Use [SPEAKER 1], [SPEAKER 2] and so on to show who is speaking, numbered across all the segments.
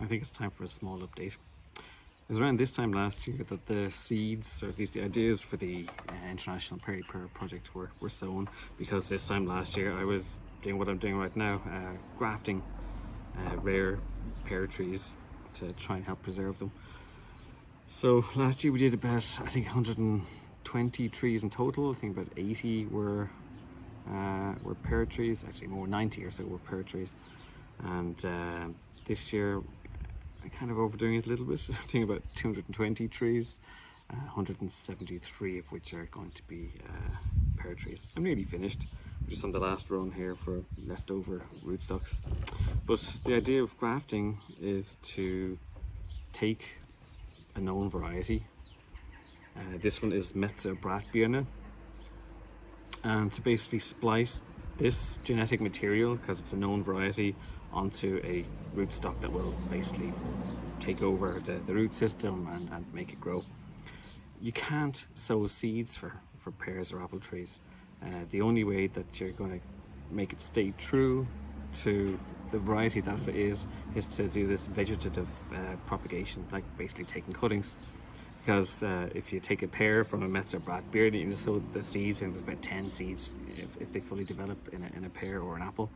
[SPEAKER 1] I think it's time for a small update. It was around this time last year that the seeds, or at least the ideas for the International Pear project were sown, because this time last year I was doing what I'm doing right now, grafting rare pear trees to try and help preserve them. So last year we did about, I think, 120 trees in total. I think about 80 were pear trees, actually more, 90 or so were pear trees. And this year I'm kind of overdoing it a little bit. I'm doing about 220 trees, 173 of which are going to be pear trees. I'm nearly finished. I'm just on the last run here for leftover rootstocks. But the idea of grafting is to take a known variety. This one is Metzer Bratbirne, and to basically splice this genetic material, because it's a known variety, onto a rootstock that will basically take over the root system and make it grow. You can't sow seeds for pears or apple trees. The only way that you're going to make it stay true to the variety that it is to do this vegetative propagation, like basically taking cuttings. Because if you take a pear from a Metzer Bratbirne and you sow the seeds, and there's about 10 seeds if they fully develop in a pear or an apple,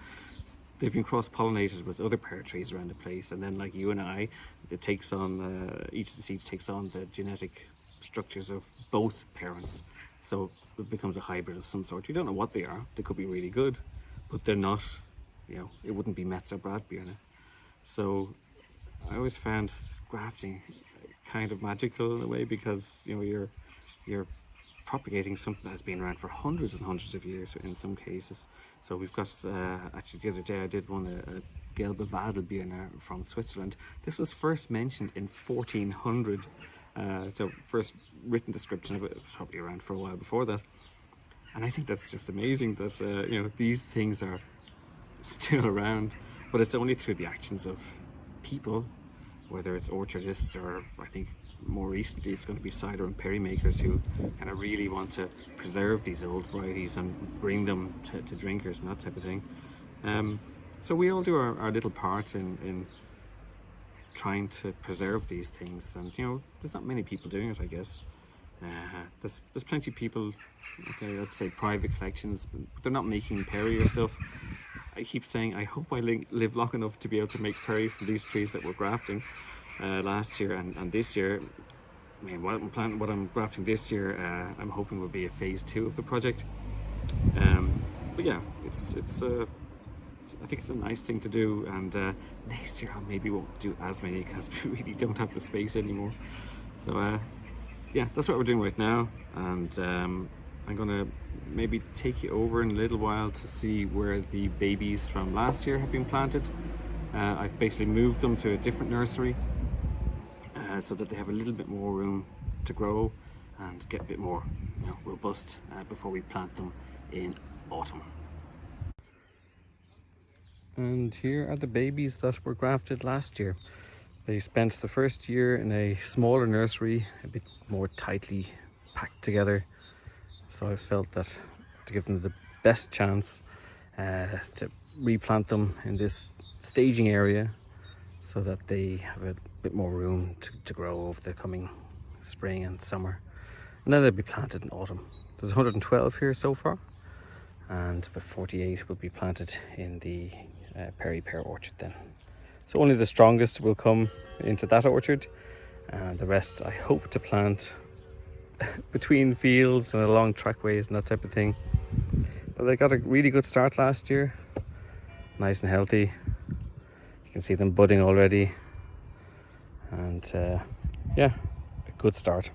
[SPEAKER 1] they've been cross-pollinated with other pear trees around the place, and then, like you and I, it takes on each of the seeds takes on the genetic structures of both parents, so it becomes a hybrid of some sort. You don't know what they are. They could be really good, but they're not, it wouldn't be Metzer Bratbirne. So I always found grafting kind of magical in a way, because you're propagating something that has been around for hundreds and hundreds of years in some cases. So we've got, actually the other day I did one, a Gelbe Wadelbirne from Switzerland. This was first mentioned in 1400. So first written description of it was probably around for a while before that. And I think that's just amazing that these things are still around, but it's only through the actions of people, whether it's orchardists or, I think more recently, it's going to be cider and perry makers who kind of really want to preserve these old varieties and bring them to drinkers and that type of thing. So we all do our little part in trying to preserve these things, and there's not many people doing it, I guess. There's plenty of people, okay, let's say private collections, but they're not making perry or stuff. I keep saying I hope I live long enough to be able to make perry from these trees that we're grafting last year and this year. I mean, what I'm grafting this year, I'm hoping will be a phase 2 of the project. But yeah, I think it's a nice thing to do, and next year I maybe won't do as many because we really don't have the space anymore. So yeah, that's what we're doing right now, and I'm gonna maybe take you over in a little while to see where the babies from last year have been planted. I've basically moved them to a different nursery so that they have a little bit more room to grow and get a bit more robust before we plant them in autumn. And here are the babies that were grafted last year. They spent the first year in a smaller nursery, a bit more tightly packed together. So I felt that to give them the best chance to replant them in this staging area so that they have a bit more room to grow over the coming spring and summer. And then they'll be planted in autumn. There's 112 here so far, and about 48 will be planted in the Perry Pear orchard then. So only the strongest will come into that orchard, and the rest I hope to plant between fields and along trackways and that type of thing. But they got a really good start last year, nice and healthy. You can see them budding already, and yeah, a good start.